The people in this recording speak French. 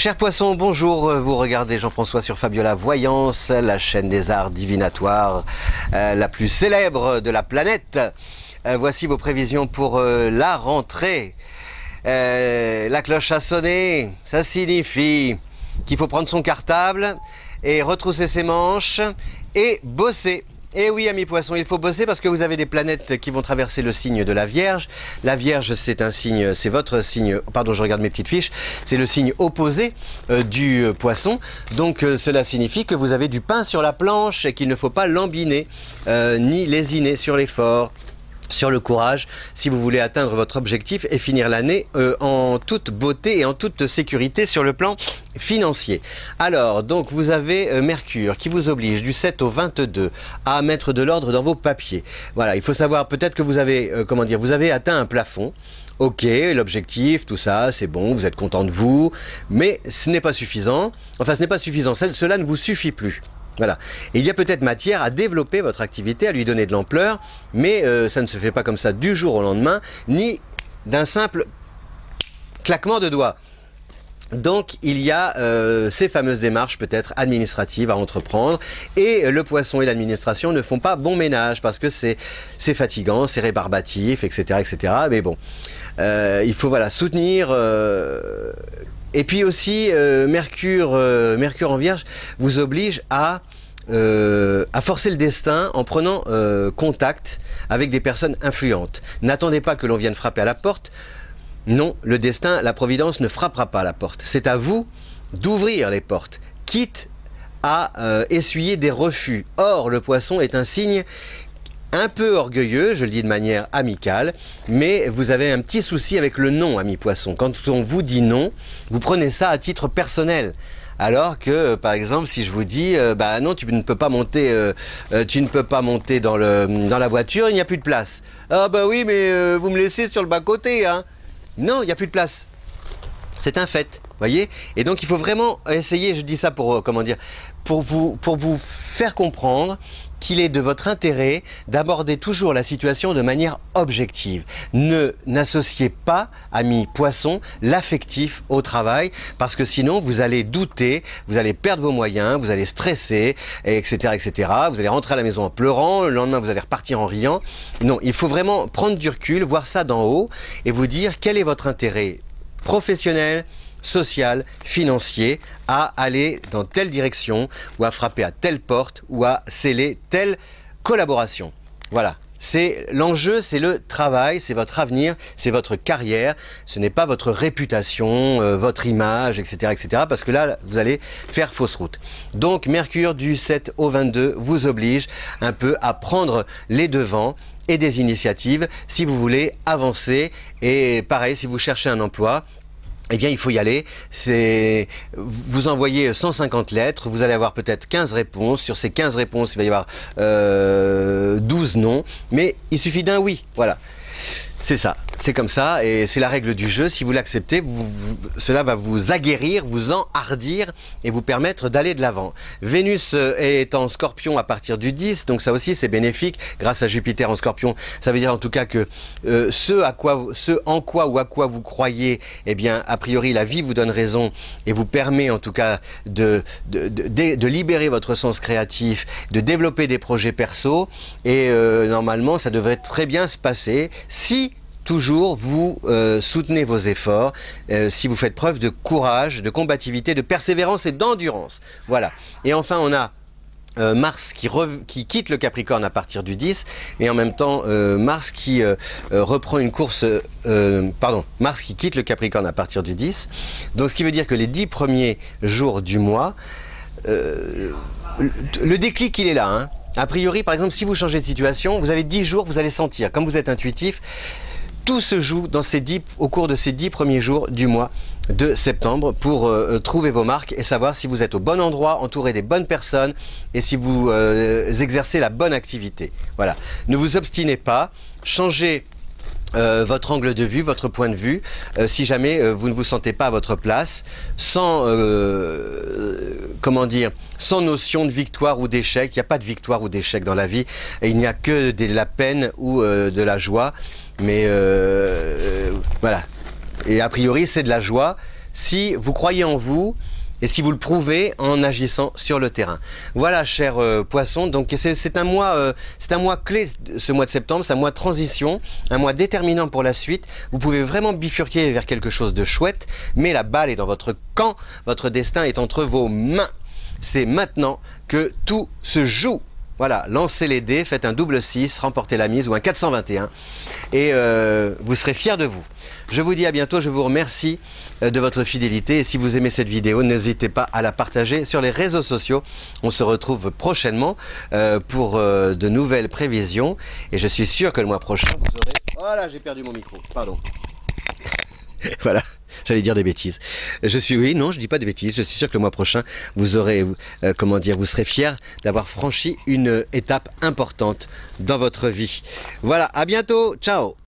Chers poissons, bonjour, vous regardez Jean-François sur Fabiola Voyance, la chaîne des arts divinatoires la plus célèbre de la planète. Voici vos prévisions pour la rentrée. La cloche a sonné, ça signifie qu'il faut prendre son cartable et retrousser ses manches et bosser. Et oui, amis poissons, il faut bosser parce que vous avez des planètes qui vont traverser le signe de la Vierge. La Vierge, c'est un signe, c'est votre signe, pardon, je regarde mes petites fiches, c'est le signe opposé du poisson. Donc cela signifie que vous avez du pain sur la planche et qu'il ne faut pas lambiner ni lésiner sur l'effort, sur le courage, si vous voulez atteindre votre objectif et finir l'année en toute beauté et en toute sécurité sur le plan financier. Alors, donc vous avez Mercure qui vous oblige du 7 au 22 à mettre de l'ordre dans vos papiers. Voilà, il faut savoir peut-être que vous avez, comment dire, vous avez atteint un plafond. Ok, l'objectif, tout ça, c'est bon, vous êtes content de vous, mais ce n'est pas suffisant. Enfin, ce n'est pas suffisant, cela ne vous suffit plus. Voilà. Et il y a peut-être matière à développer votre activité, à lui donner de l'ampleur, mais ça ne se fait pas comme ça du jour au lendemain, ni d'un simple claquement de doigts. Donc il y a ces fameuses démarches peut-être administratives à entreprendre, et le poisson et l'administration ne font pas bon ménage parce que c'est fatigant, c'est rébarbatif, etc., etc. Mais bon, il faut voilà soutenir. Et puis aussi, Mercure en Vierge vous oblige à forcer le destin en prenant contact avec des personnes influentes. N'attendez pas que l'on vienne frapper à la porte. Non, le destin, la providence ne frappera pas à la porte. C'est à vous d'ouvrir les portes, quitte à essuyer des refus. Or, le poisson est un signe un peu orgueilleux, je le dis de manière amicale, mais vous avez un petit souci avec le non, ami poisson. Quand on vous dit non, vous prenez ça à titre personnel. Alors que, par exemple, si je vous dis, bah non, tu ne peux pas monter, dans la voiture, il n'y a plus de place. Ah bah oui, mais vous me laissez sur le bas-côté, hein. Non, il n'y a plus de place. C'est un fait, voyez. Et donc il faut vraiment essayer, je dis ça pour, comment dire, pour vous faire comprendre qu'il est de votre intérêt d'aborder toujours la situation de manière objective. N'associez pas, amis poissons, l'affectif au travail, parce que sinon vous allez douter, vous allez perdre vos moyens, vous allez stresser, etc., etc. Vous allez rentrer à la maison en pleurant, le lendemain vous allez repartir en riant. Non, il faut vraiment prendre du recul, voir ça d'en haut et vous dire quel est votre intérêt professionnel, social, financier, à aller dans telle direction, ou à frapper à telle porte, ou à sceller telle collaboration. Voilà. C'est l'enjeu, c'est le travail, c'est votre avenir, c'est votre carrière, ce n'est pas votre réputation, votre image, etc., etc., parce que là, vous allez faire fausse route. Donc, Mercure du 7 au 22 vous oblige un peu à prendre les devants et des initiatives si vous voulez avancer. Et pareil, si vous cherchez un emploi, eh bien, il faut y aller. Vous envoyez 150 lettres, vous allez avoir peut-être 15 réponses. Sur ces 15 réponses, il va y avoir 12 non, mais il suffit d'un oui. Voilà. C'est ça, c'est comme ça, et c'est la règle du jeu. Si vous l'acceptez, cela va vous aguerrir, vous enhardir et vous permettre d'aller de l'avant. Vénus est en Scorpion à partir du 10, donc ça aussi c'est bénéfique. Grâce à Jupiter en Scorpion, ça veut dire en tout cas que ce en quoi vous croyez, eh bien a priori la vie vous donne raison et vous permet en tout cas de libérer votre sens créatif, de développer des projets perso, et normalement ça devrait très bien se passer si toujours vous soutenez vos efforts, si vous faites preuve de courage, de combativité, de persévérance et d'endurance. Voilà. Et enfin, on a Mars qui quitte le Capricorne à partir du 10, et en même temps Mars qui reprend une course, Mars qui quitte le Capricorne à partir du 10, donc ce qui veut dire que les 10 premiers jours du mois, le déclic il est là, hein. A priori, par exemple, si vous changez de situation, vous avez 10 jours, vous allez sentir, comme vous êtes intuitif, tout se joue au cours de ces 10 premiers jours du mois de septembre pour trouver vos marques et savoir si vous êtes au bon endroit, entouré des bonnes personnes, et si vous exercez la bonne activité. Voilà. Ne vous obstinez pas, changez votre angle de vue, votre point de vue, si jamais vous ne vous sentez pas à votre place, sans comment dire, sans notion de victoire ou d'échec. Il n'y a pas de victoire ou d'échec dans la vie, et il n'y a que de la peine ou de la joie, mais voilà. Et a priori c'est de la joie, si vous croyez en vous et si vous le prouvez en agissant sur le terrain. Voilà, chers poissons, donc c'est un mois clé, ce mois de septembre, c'est un mois de transition, un mois déterminant pour la suite. Vous pouvez vraiment bifurquer vers quelque chose de chouette, mais la balle est dans votre camp, votre destin est entre vos mains. C'est maintenant que tout se joue. Voilà, lancez les dés, faites un double 6, remportez la mise ou un 421 et vous serez fiers de vous. Je vous dis à bientôt, je vous remercie de votre fidélité et si vous aimez cette vidéo, n'hésitez pas à la partager sur les réseaux sociaux. On se retrouve prochainement pour de nouvelles prévisions et je suis sûr que le mois prochain vous aurez... Voilà, j'ai perdu mon micro, pardon. Voilà, j'allais dire des bêtises. Oui, non, je dis pas des bêtises. Je suis sûr que le mois prochain, vous aurez, comment dire, vous serez fiers d'avoir franchi une étape importante dans votre vie. Voilà, à bientôt, ciao.